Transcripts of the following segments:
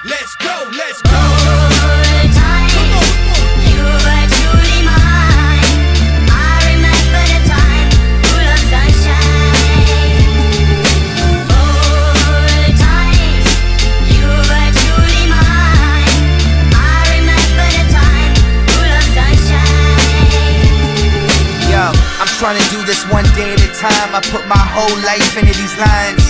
Let's go, let's go. Trying to do this one day at a time. I put my whole life into these lines.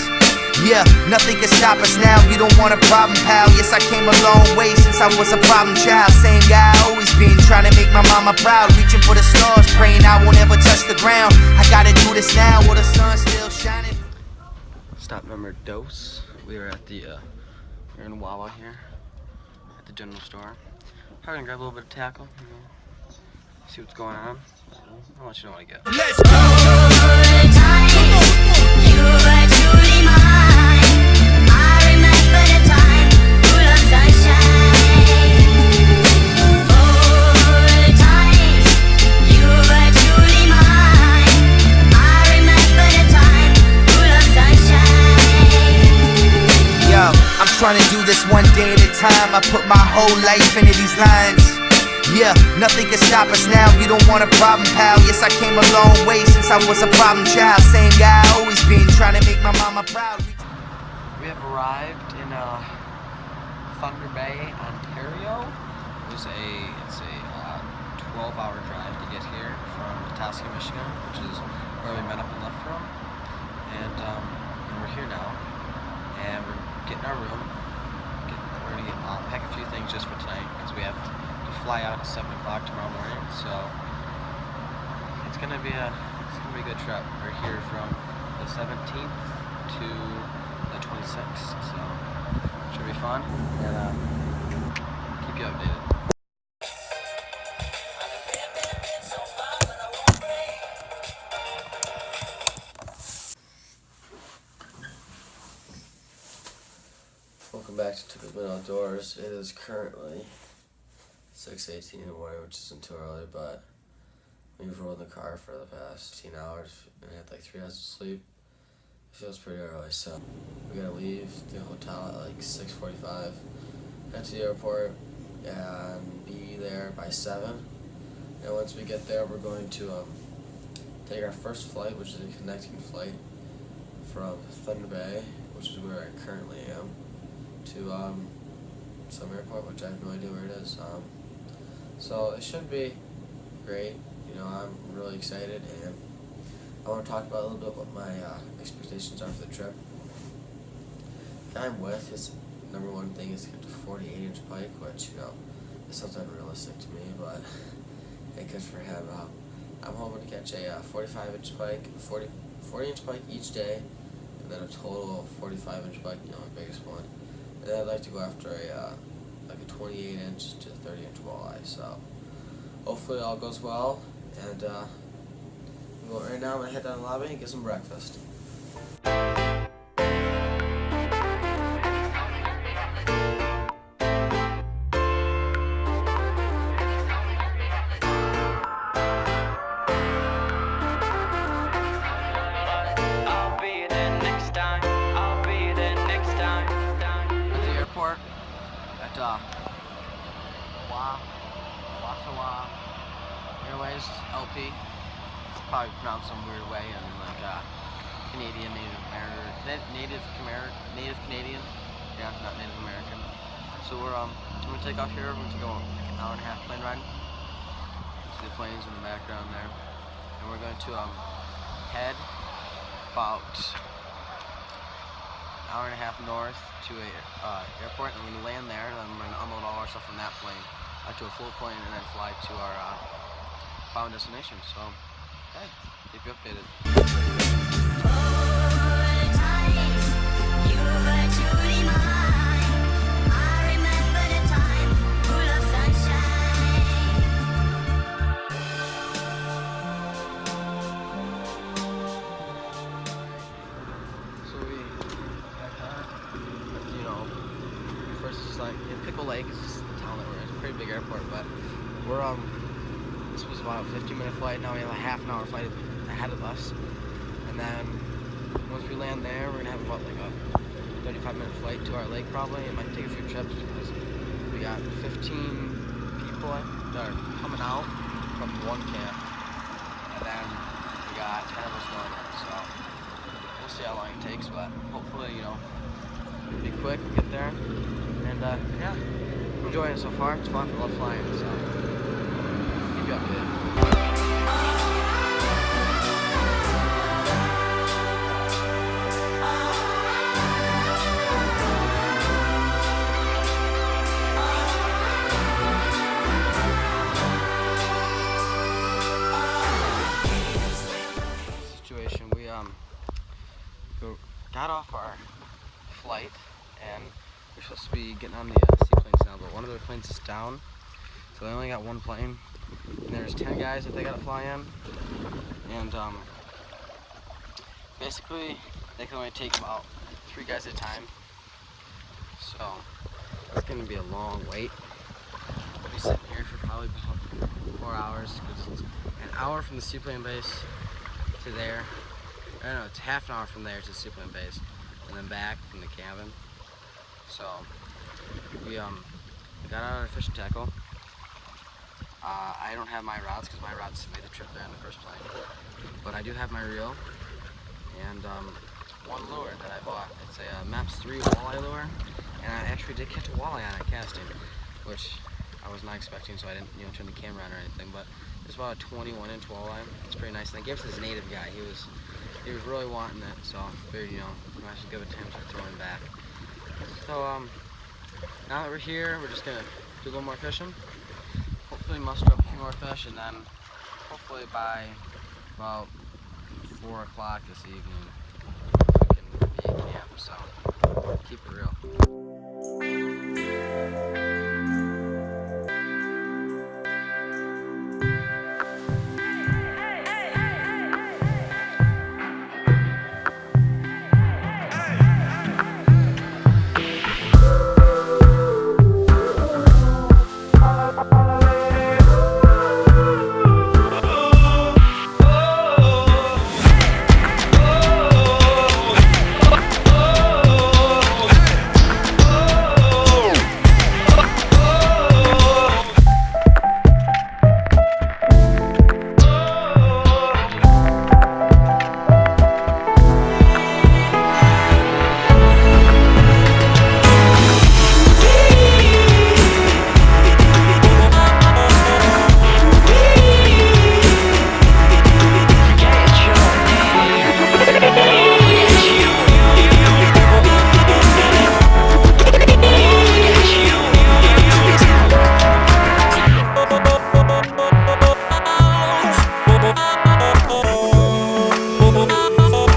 Yeah, nothing can stop us now. You don't want a problem, pal. Yes, I came a long way since I was a problem child. Same guy I always been, trying to make my mama proud. Reaching for the stars, praying I won't ever touch the ground. I gotta do this now while the sun's still shining. Stop number dose. We are at the we're in Wawa here at the general store. Probably gonna grab a little bit of tackle, you know, see what's going on. I'll let you know when I get. Let's go. I'm trying to do this one day at a time. I put my whole life into these lines. Yeah, nothing can stop us now. You don't want a problem, pal. Yes, I came a long way since I was a problem child. Same guy I always been, trying to make my mama proud. We have arrived in Thunder Bay, Ontario. It's a 12-hour drive to get here from Petoskey, Michigan, which is where we met up and left from. And we're here now, and we're getting our room. We're gonna pack a few things just for tonight because we have to fly out at 7 o'clock tomorrow morning. So it's gonna be a good trip. We're here from the 17th to the 26th, so it should be fun, and keep you updated. Welcome back to Typical Outdoors. It is currently 6:18 in the morning, which isn't too early, but we've rolled in the car for the past 15 hours and had like 3 hours of sleep. It feels pretty early, so we gotta leave the hotel at like 6:45, head to the airport, and be there by 7. And once we get there, we're going to take our first flight, which is a connecting flight from Thunder Bay, which is where I currently am, to some airport, which I have no idea where it is. So it should be great. You know, I'm really excited, and I want to talk about a little bit what my expectations are for the trip. The guy I'm with, his number one thing is to get to 48-inch pike, which, you know, is something unrealistic to me, but hey, good for him. I'm hoping to catch a 45-inch pike, 40-inch pike each day, and then a total of 45-inch pike, you know, my biggest one. And then I'd like to go after like a 28-inch to 30-inch walleye. So hopefully all goes well. And right now I'm gonna head down to the lobby and get some breakfast. At Wasawa Airways LP. It's probably pronounced some weird way in like Canadian, Native Canadian. Yeah, not Native American. So we're gonna take off here. We're gonna take like an hour and a half plane ride. See the planes in the background there, and we're going to head about hour and a half north to a airport, and we're going to land there, and then we're going to unload all our stuff from that plane to a full plane, and then fly to our final destination. So, hey, keep you updated. Pickle Lake is the town that we're in. It's a pretty big airport, but we're this was about a 15-minute flight. Now we have a half-an-hour flight ahead of us, and then once we land there, we're gonna have about like a 35-minute flight to our lake probably. It might take a few trips because we got 15 people that are coming out from one camp, and then we got 10 of us going in. So we'll see how long it takes, but hopefully, you know, it'll be quick. We'll get there, and yeah, I'm enjoying it so far. It's fun. I love flying, so keep you updated. We got off our flight and we're supposed to be getting on the seaplanes now, but one of their planes is down, so they only got one plane, and there's 10 guys that they gotta fly in, and basically they can only take about 3 guys at a time, so it's gonna be a long wait. We'll be sitting here for probably about 4 hours, because it's an hour from the seaplane base to there. I don't know, it's half an hour from there to the seaplane base, and then back from the cabin. So we got out of our fishing tackle. I don't have my rods because my rods made the trip there in the first place, but I do have my reel and one lure that I bought. It's a Maps 3 walleye lure, and I actually did catch a walleye on it casting, which I was not expecting, so I didn't, you know, turn the camera on or anything. But it's about a 21-inch walleye. It's pretty nice, and I gave it to this native guy. He was really wanting it, so I figured, you know, I should give it to him to throw him back. So now that we're here, we're just gonna do a little more fishing. Hopefully muster up a few more fish, and then hopefully by about 4 o'clock this evening we can be at camp. So keep it real.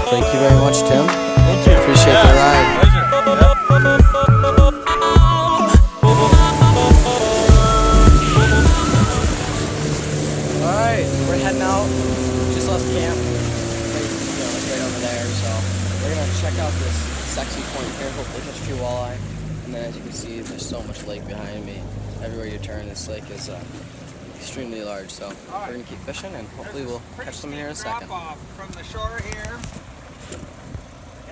Thank you very much, Tim. Thank you. Appreciate the ride. Alright, we're heading out. Just left camp. It's right over there, so we're gonna check out this sexy point here, hopefully catch a few walleye. And then as you can see, there's so much lake behind me. Everywhere you turn, this lake is extremely large, so we're gonna keep fishing and hopefully we'll catch some here in a second. Drop off from the shore here,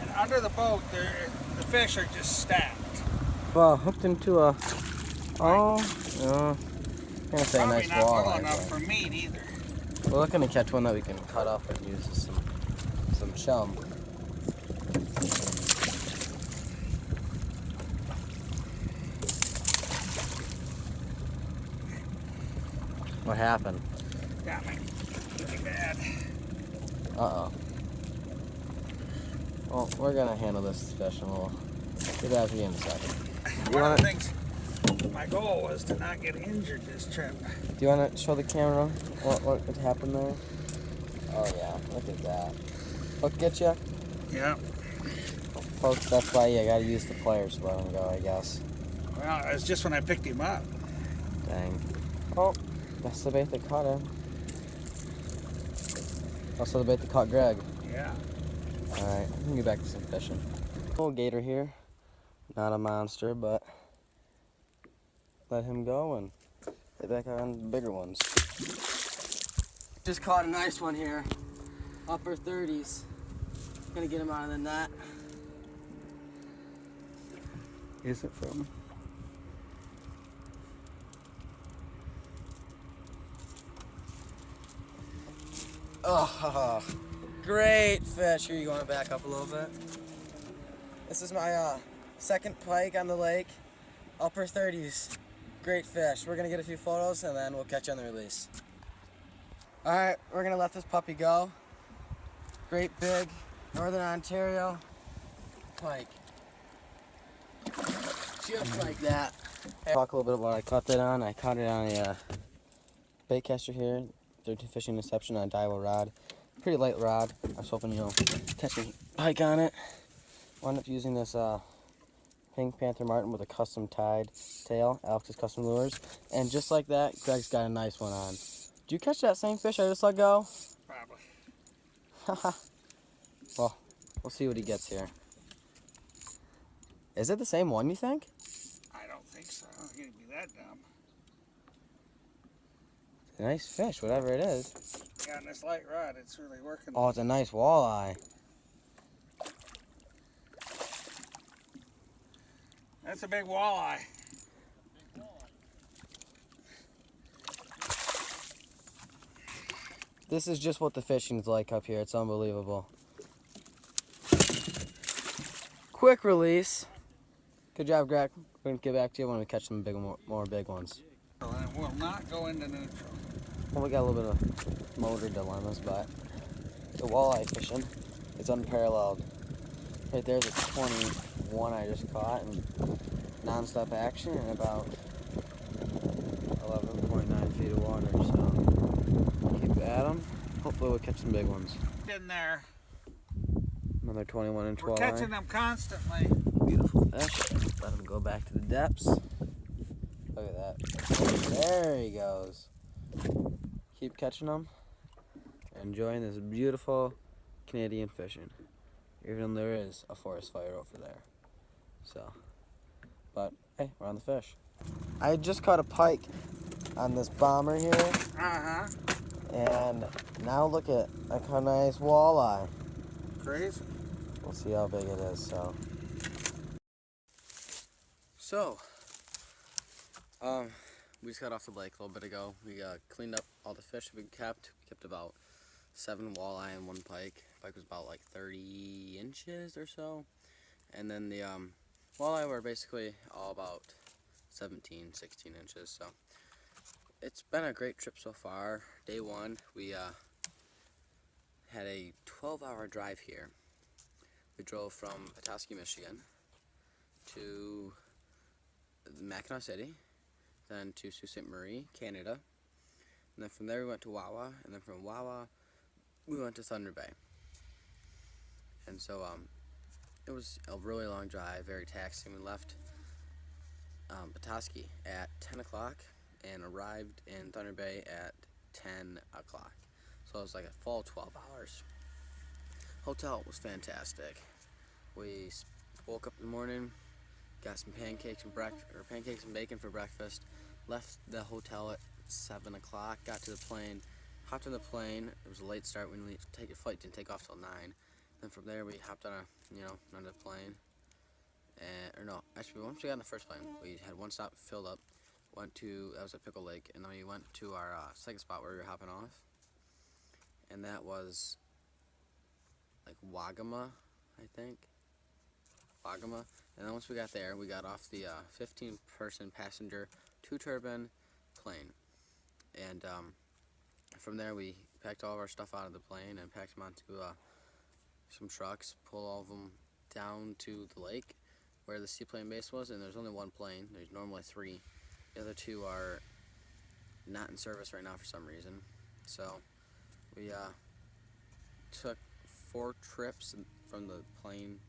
and under the boat, the fish are just stacked. Well, hooked into a gonna say a nice Probably not well walleye. enough for meat either. We're looking to catch one that we can cut up and use as some chum. What happened? Got me. Pretty bad. Uh-oh. Well, we're gonna handle this fish and we'll get back to you in a second. One of the things, my goal was to not get injured this trip. Do you want to show the camera what happened there? Oh yeah, look at that. Hook get you? Yeah. Folks, that's why you gotta use the pliers to let him go, I guess. Well, it was just when I picked him up. Dang. Oh, that's the bait that caught him. Also the bait that caught Greg. Yeah. Alright, we can get back to some fishing. Little gator here. Not a monster, but let him go and get back on the bigger ones. Just caught a nice one here. Upper 30s. Gonna get him out of the net. is it from? Oh, great fish. Here, you want to back up a little bit? This is my second pike on the lake. Upper 30s. Great fish. We're going to get a few photos and then we'll catch you on the release. Alright, we're going to let this puppy go. Great big Northern Ontario pike. Just like that. Talk a little bit about what I caught that on. I caught it on a bait caster here. 13 fishing deception on a Daiwa rod. Pretty light rod. I was hoping, catch a pike on it. Wound up using this Pink Panther Martin with a custom tied tail, Alex's Custom Lures. And just like that, Greg's got a nice one on. Did you catch that same fish I just let go? Probably. Haha. Well, we'll see what he gets here. Is it the same one, you think? I don't think so. I don't think it'd be that dumb. It's a nice fish, whatever it is. Yeah, on this light rod, it's really working. Oh, it's a nice walleye. That's a big walleye. This is just what the fishing's like up here. It's unbelievable. Quick release. Good job, Greg. We're going to get back to you when we catch some more big ones. And it will not go into neutral. Well, we got a little bit of motor dilemmas, but the walleye fishing is unparalleled. Right there's a 21 I just caught in non-stop action in about 11.9 feet of water. So keep at them. Hopefully we'll catch some big ones. In there. Another 21 inch We're walleye. catching them constantly. Beautiful fish. Let him go back to the depths. Look at that. There he goes. Keep catching them. Enjoying this beautiful Canadian fishing. Even though there is a forest fire over there. So, but hey, we're on the fish. I just caught a pike on this bomber here. Uh-huh. And now look at a nice walleye. Crazy. We'll see how big it is, So, we just got off the lake a little bit ago. We cleaned up all the fish we kept. We kept about 7 walleye and 1 pike. Pike was about like 30 inches or so. And then the walleye were basically all about 17, 16 inches. So, it's been a great trip so far. Day 1, we had a 12-hour drive here. We drove from Petoskey, Michigan to Mackinac City, then to Sault Ste. Marie, Canada, and then from there we went to Wawa, and then from Wawa we went to Thunder Bay. And so it was a really long drive, very taxing. We left Petoskey at 10 o'clock and arrived in Thunder Bay at 10 o'clock. So it was like a full 12 hours. Hotel was fantastic. We woke up in the morning, got some pancakes and bacon for breakfast, left the hotel at 7 o'clock, got to the plane, hopped on the plane. It was a late start. We didn't take a flight, didn't take off till 9. Then from there we hopped on another plane. Once we got on the first plane, we had one stop filled up, that was at Pickle Lake, and then we went to our second spot where we were hopping off. And that was like Wagama, I think. Wagama. And then once we got there, we got off the 15-person passenger 2-turbine plane. And from there, we packed all of our stuff out of the plane and packed them onto some trucks, pulled all of them down to the lake where the seaplane base was. And there's only 1 plane. There's normally 3. The other 2 are not in service right now for some reason. So we took 4 trips from the plane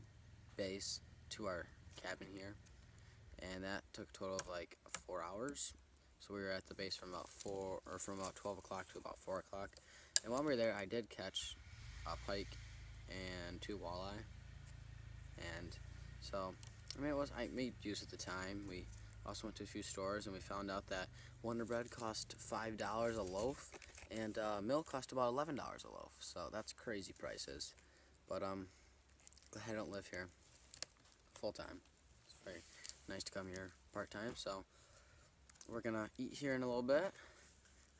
base to our cabin here, and that took a total of like 4 hours. So we were at the base from about 12 o'clock to about 4 o'clock. And while we were there, I did catch a pike and 2 walleye. And so, I made use of the time. We also went to a few stores, and we found out that Wonder Bread cost $5 a loaf, and milk cost about $11 a loaf. So that's crazy prices. But glad I don't live here full time. It's very, nice to come here part-time. So we're gonna eat here in a little bit,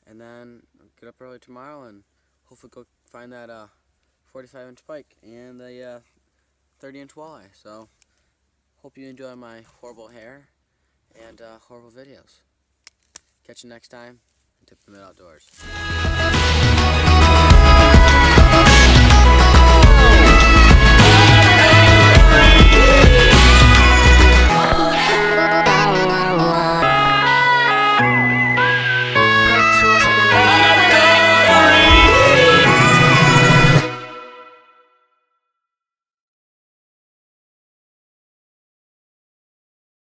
and then get up early tomorrow and hopefully go find that 45-inch pike and the 30-inch walleye. So hope you enjoy my horrible hair and horrible videos. Catch you next time. Tip the Mid Outdoors.